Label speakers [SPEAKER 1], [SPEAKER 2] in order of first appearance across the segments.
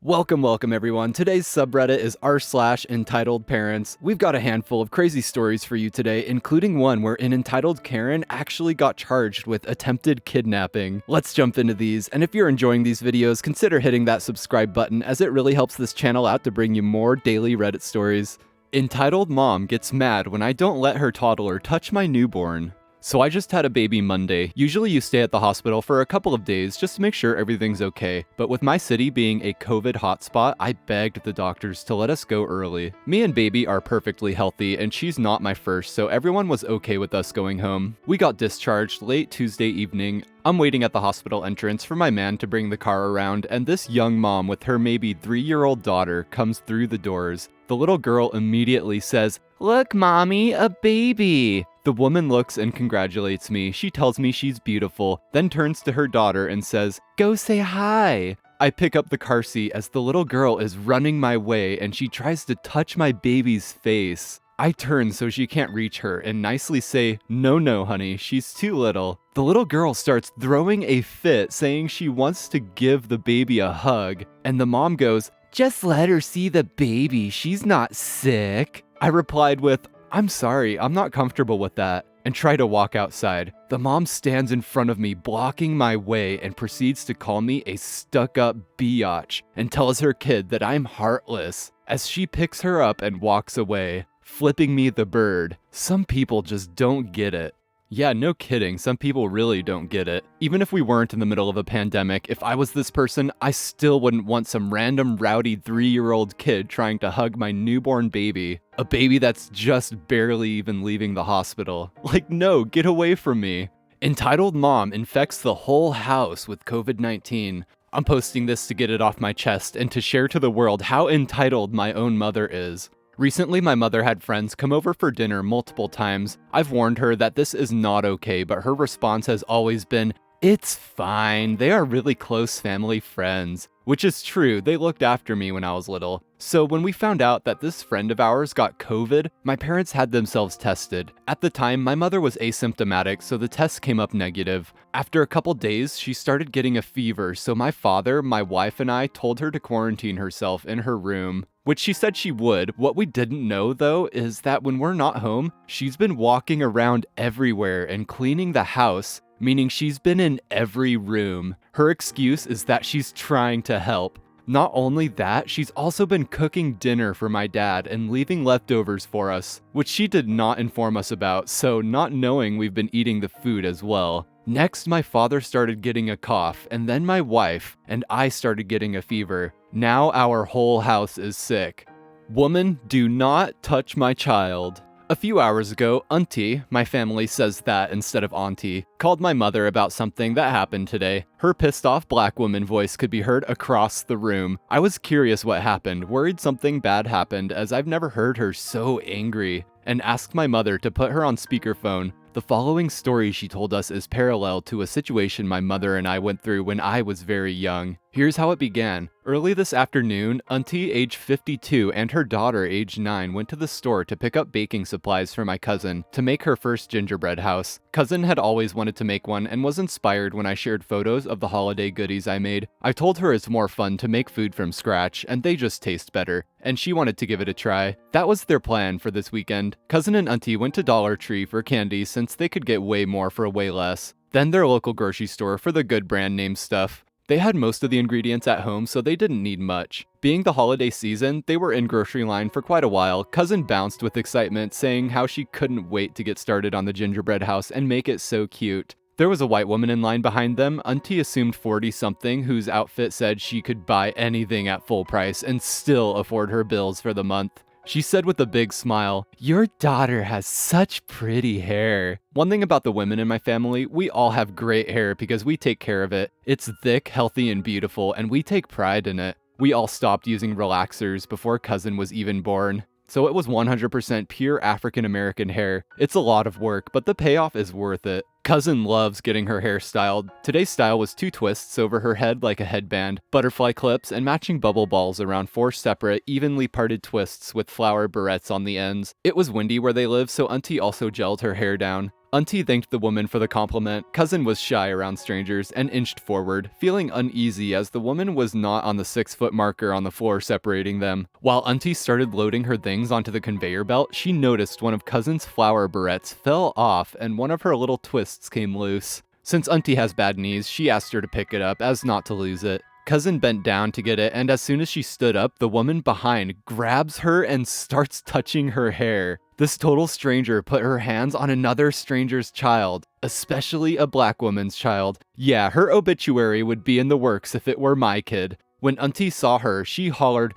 [SPEAKER 1] Welcome everyone. Today's subreddit is r/EntitledParents. We've got a handful of crazy stories for you today, including one where an entitled Karen actually got charged with attempted kidnapping. Let's jump into these, and if you're enjoying these videos, consider hitting that subscribe button as it really helps this channel out to bring you more daily Reddit stories. Entitled mom gets mad when I don't let her toddler touch my newborn. So I just had a baby Monday. Usually you stay at the hospital for a couple of days just to make sure everything's okay. But with my city being a COVID hotspot, I begged the doctors to let us go early. Me and baby are perfectly healthy and she's not my first, so everyone was okay with us going home. We got discharged late Tuesday evening. I'm waiting at the hospital entrance for my man to bring the car around, and this young mom with her maybe 3-year-old daughter comes through the doors. The little girl immediately says, "Look, mommy, a baby." The woman looks and congratulates me. She tells me she's beautiful, then turns to her daughter and says, "Go say hi." I pick up the car seat as the little girl is running my way and she tries to touch my baby's face. I turn so she can't reach her and nicely say, No, honey, she's too little." The little girl starts throwing a fit, saying she wants to give the baby a hug, and the mom goes, "Just let her see the baby, she's not sick." I replied with, "I'm sorry, I'm not comfortable with that," and try to walk outside. The mom stands in front of me, blocking my way, and proceeds to call me a stuck-up biatch and tells her kid that I'm heartless as she picks her up and walks away, flipping me the bird. Some people just don't get it. Yeah, no kidding, some people really don't get it. Even if we weren't in the middle of a pandemic, if I was this person, I still wouldn't want some random rowdy 3-year-old kid trying to hug my newborn baby. A baby that's just barely even leaving the hospital. Like, no, get away from me. Entitled mom infects the whole house with COVID-19. I'm posting this to get it off my chest and to share to the world how entitled my own mother is. Recently, my mother had friends come over for dinner multiple times. I've warned her that this is not okay, but her response has always been, "It's fine, they are really close family friends." Which is true, they looked after me when I was little. So when we found out that this friend of ours got COVID, my parents had themselves tested. At the time, my mother was asymptomatic, so the test came up negative. After a couple days, she started getting a fever, so my father, my wife, and I told her to quarantine herself in her room, which she said she would. What we didn't know, though, is that when we're not home, she's been walking around everywhere and cleaning the house, meaning she's been in every room. Her excuse is that she's trying to help. Not only that, she's also been cooking dinner for my dad and leaving leftovers for us, which she did not inform us about, so not knowing we've been eating the food as well. Next, my father started getting a cough, and then my wife, and I started getting a fever. Now our whole house is sick. Woman, do not touch my child. A few hours ago, Auntie, my family says that instead of Auntie, called my mother about something that happened today. Her pissed off black woman voice could be heard across the room. I was curious what happened, worried something bad happened as I've never heard her so angry, and asked my mother to put her on speakerphone. The following story she told us is parallel to a situation my mother and I went through when I was very young. Here's how it began. Early this afternoon, Auntie, age 52, and her daughter, age 9, went to the store to pick up baking supplies for my cousin to make her first gingerbread house. Cousin had always wanted to make one and was inspired when I shared photos of the holiday goodies I made. I told her it's more fun to make food from scratch, and they just taste better, and she wanted to give it a try. That was their plan for this weekend. Cousin and Auntie went to Dollar Tree for candy since they could get way more for way less. Then their local grocery store for the good brand name stuff. They had most of the ingredients at home, so they didn't need much. Being the holiday season, they were in grocery line for quite a while. Cousin bounced with excitement, saying how she couldn't wait to get started on the gingerbread house and make it so cute. There was a white woman in line behind them. Auntie assumed 40-something, whose outfit said she could buy anything at full price and still afford her bills for the month. She said with a big smile, "Your daughter has such pretty hair." One thing about the women in my family, we all have great hair because we take care of it. It's thick, healthy, and beautiful, and we take pride in it. We all stopped using relaxers before cousin was even born. So it was 100% pure African American hair. It's a lot of work, but the payoff is worth it. Cousin loves getting her hair styled. Today's style was 2 twists over her head like a headband, butterfly clips, and matching bubble balls around 4 separate, evenly parted twists with flower barrettes on the ends. It was windy where they live, so Auntie also gelled her hair down. Auntie thanked the woman for the compliment. Cousin was shy around strangers and inched forward, feeling uneasy as the woman was not on the 6-foot marker on the floor separating them. While Auntie started loading her things onto the conveyor belt, she noticed one of Cousin's flower barrettes fell off and one of her little twists came loose. Since Auntie has bad knees, she asked her to pick it up as not to lose it. Cousin bent down to get it, and as soon as she stood up, the woman behind grabs her and starts touching her hair. This total stranger put her hands on another stranger's child, especially a black woman's child. Yeah, her obituary would be in the works if it were my kid. When Auntie saw her, she hollered,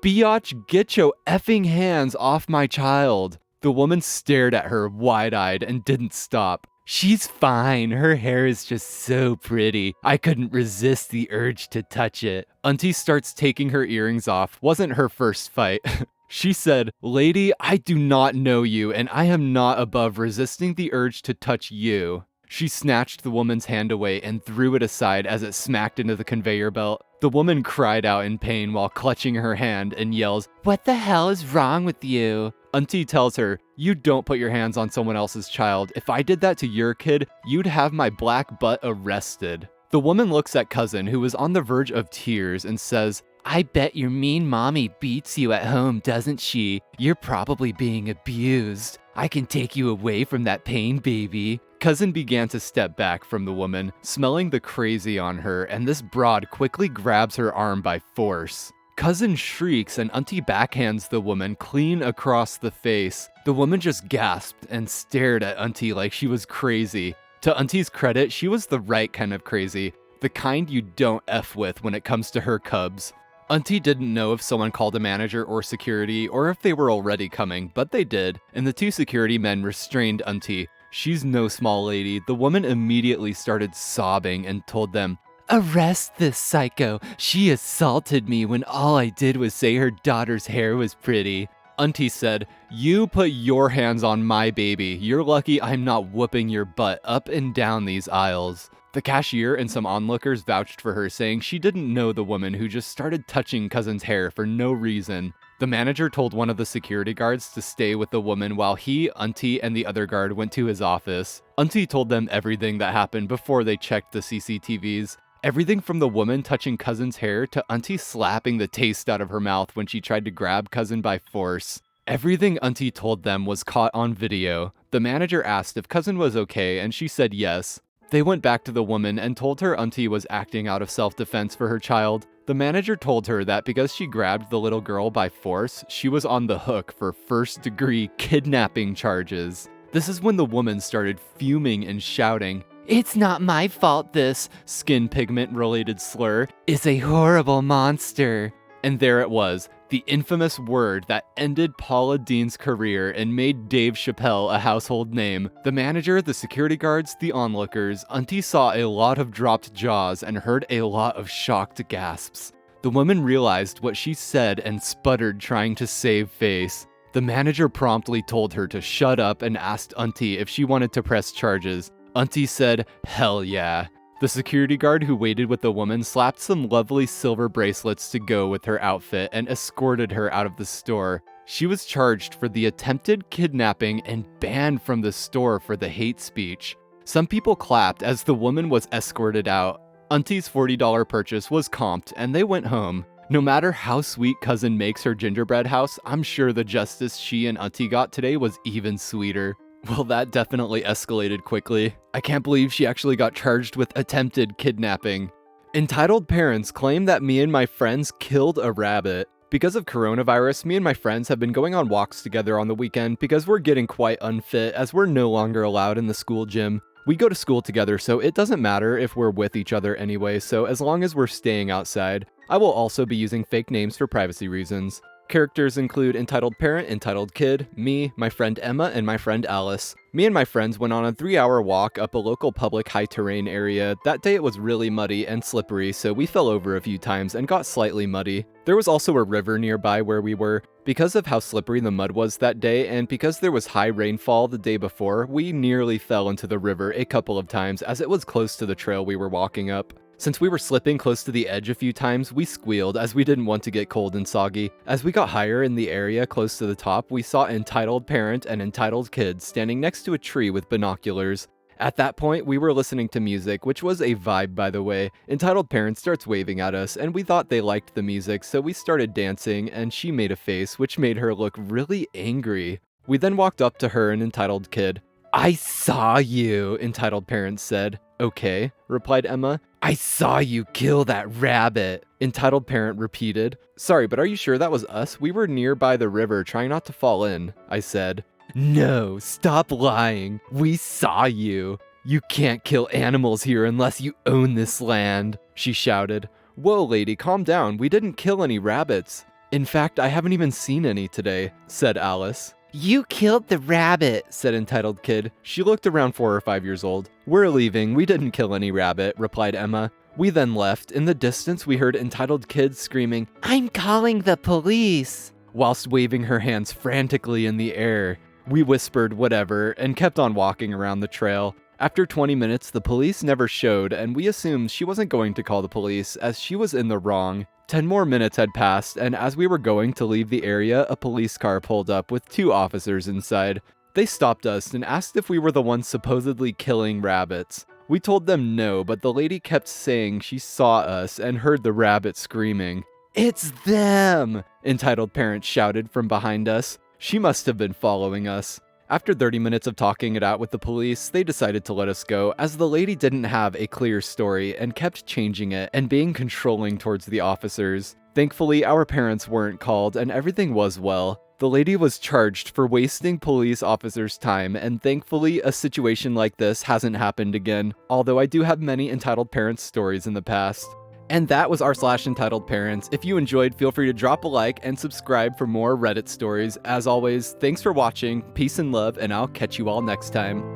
[SPEAKER 1] "Biatch, get your effing hands off my child." The woman stared at her wide-eyed and didn't stop. "She's fine, her hair is just so pretty. I couldn't resist the urge to touch it." Auntie starts taking her earrings off. Wasn't her first fight. She said, "Lady, I do not know you, and I am not above resisting the urge to touch you." She snatched the woman's hand away and threw it aside as it smacked into the conveyor belt. The woman cried out in pain while clutching her hand and yells, "What the hell is wrong with you?" Auntie tells her, "You don't put your hands on someone else's child. If I did that to your kid, you'd have my black butt arrested." The woman looks at Cousin, who is on the verge of tears, and says, "I bet your mean mommy beats you at home, doesn't she? You're probably being abused. I can take you away from that pain, baby." Cousin began to step back from the woman, smelling the crazy on her, and this broad quickly grabs her arm by force. Cousin shrieks and Auntie backhands the woman clean across the face. The woman just gasped and stared at Auntie like she was crazy. To Auntie's credit, she was the right kind of crazy, the kind you don't F with when it comes to her cubs. Auntie didn't know if someone called a manager or security or if they were already coming, but they did, and the 2 security men restrained Auntie. She's no small lady. The woman immediately started sobbing and told them, "Arrest this psycho. She assaulted me when all I did was say her daughter's hair was pretty." Auntie said, "You put your hands on my baby. You're lucky I'm not whooping your butt up and down these aisles." The cashier and some onlookers vouched for her, saying she didn't know the woman who just started touching Cousin's hair for no reason. The manager told one of the security guards to stay with the woman while he, Auntie, and the other guard went to his office. Auntie told them everything that happened before they checked the CCTVs. Everything from the woman touching Cousin's hair to Auntie slapping the taste out of her mouth when she tried to grab Cousin by force. Everything Auntie told them was caught on video. The manager asked if Cousin was okay, and she said yes. They went back to the woman and told her Auntie was acting out of self-defense for her child. The manager told her that because she grabbed the little girl by force, she was on the hook for first-degree kidnapping charges. This is when the woman started fuming and shouting, "It's not my fault this skin pigment-related slur is a horrible monster." And there it was, the infamous word that ended Paula Deen's career and made Dave Chappelle a household name. The manager, the security guards, the onlookers, Auntie saw a lot of dropped jaws and heard a lot of shocked gasps. The woman realized what she said and sputtered, trying to save face. The manager promptly told her to shut up and asked Auntie if she wanted to press charges. Auntie said, "Hell yeah." The security guard who waited with the woman slapped some lovely silver bracelets to go with her outfit and escorted her out of the store. She was charged for the attempted kidnapping and banned from the store for the hate speech. Some people clapped as the woman was escorted out. Auntie's $40 purchase was comped and they went home. No matter how sweet Cousin makes her gingerbread house, I'm sure the justice she and Auntie got today was even sweeter. Well, that definitely escalated quickly. I can't believe she actually got charged with attempted kidnapping. Entitled parents claim that me and my friends killed a rabbit. Because of coronavirus, me and my friends have been going on walks together on the weekend because we're getting quite unfit as we're no longer allowed in the school gym. We go to school together, so it doesn't matter if we're with each other anyway, so as long as we're staying outside. I will also be using fake names for privacy reasons. Characters include entitled parent, entitled kid, me, my friend Emma, and my friend Alice. Me and my friends went on a 3-hour walk up a local public high-terrain area. That day it was really muddy and slippery, so we fell over a few times and got slightly muddy. There was also a river nearby where we were. Because of how slippery the mud was that day, and because there was high rainfall the day before, we nearly fell into the river a couple of times as it was close to the trail we were walking up. Since we were slipping close to the edge a few times, we squealed as we didn't want to get cold and soggy. As we got higher in the area close to the top, we saw entitled parent and entitled kid standing next to a tree with binoculars. At that point, we were listening to music, which was a vibe, by the way. Entitled parent starts waving at us, and we thought they liked the music, so we started dancing, and she made a face, which made her look really angry. We then walked up to her and entitled kid. "I saw you," entitled parent said. "Okay," replied Emma. "I saw you kill that rabbit," entitled parent repeated. "Sorry, but are you sure that was us? We were nearby the river trying not to fall in," I said. "No, stop lying. We saw you. You can't kill animals here unless you own this land," she shouted. "Whoa, lady, calm down. We didn't kill any rabbits. In fact, I haven't even seen any today," said Alice. "You killed the rabbit," said entitled kid. She looked around 4 or 5 years old. "We're leaving. We didn't kill any rabbit," replied Emma. We then left. In the distance, we heard entitled kid screaming, "I'm calling the police," whilst waving her hands frantically in the air. We whispered whatever and kept on walking around the trail. After 20 minutes, the police never showed, and we assumed she wasn't going to call the police as she was in the wrong. 10 more minutes had passed, and as we were going to leave the area, a police car pulled up with 2 officers inside. They stopped us and asked if we were the ones supposedly killing rabbits. We told them no, but the lady kept saying she saw us and heard the rabbit screaming. "It's them!" entitled parent shouted from behind us. She must have been following us. After 30 minutes of talking it out with the police, they decided to let us go, as the lady didn't have a clear story and kept changing it and being controlling towards the officers. Thankfully, our parents weren't called and everything was well. The lady was charged for wasting police officers' time, and thankfully, a situation like this hasn't happened again, although I do have many entitled parents stories in the past. And that was r/entitled parents. If you enjoyed, feel free to drop a like and subscribe for more Reddit stories. As always, thanks for watching, peace and love, and I'll catch you all next time.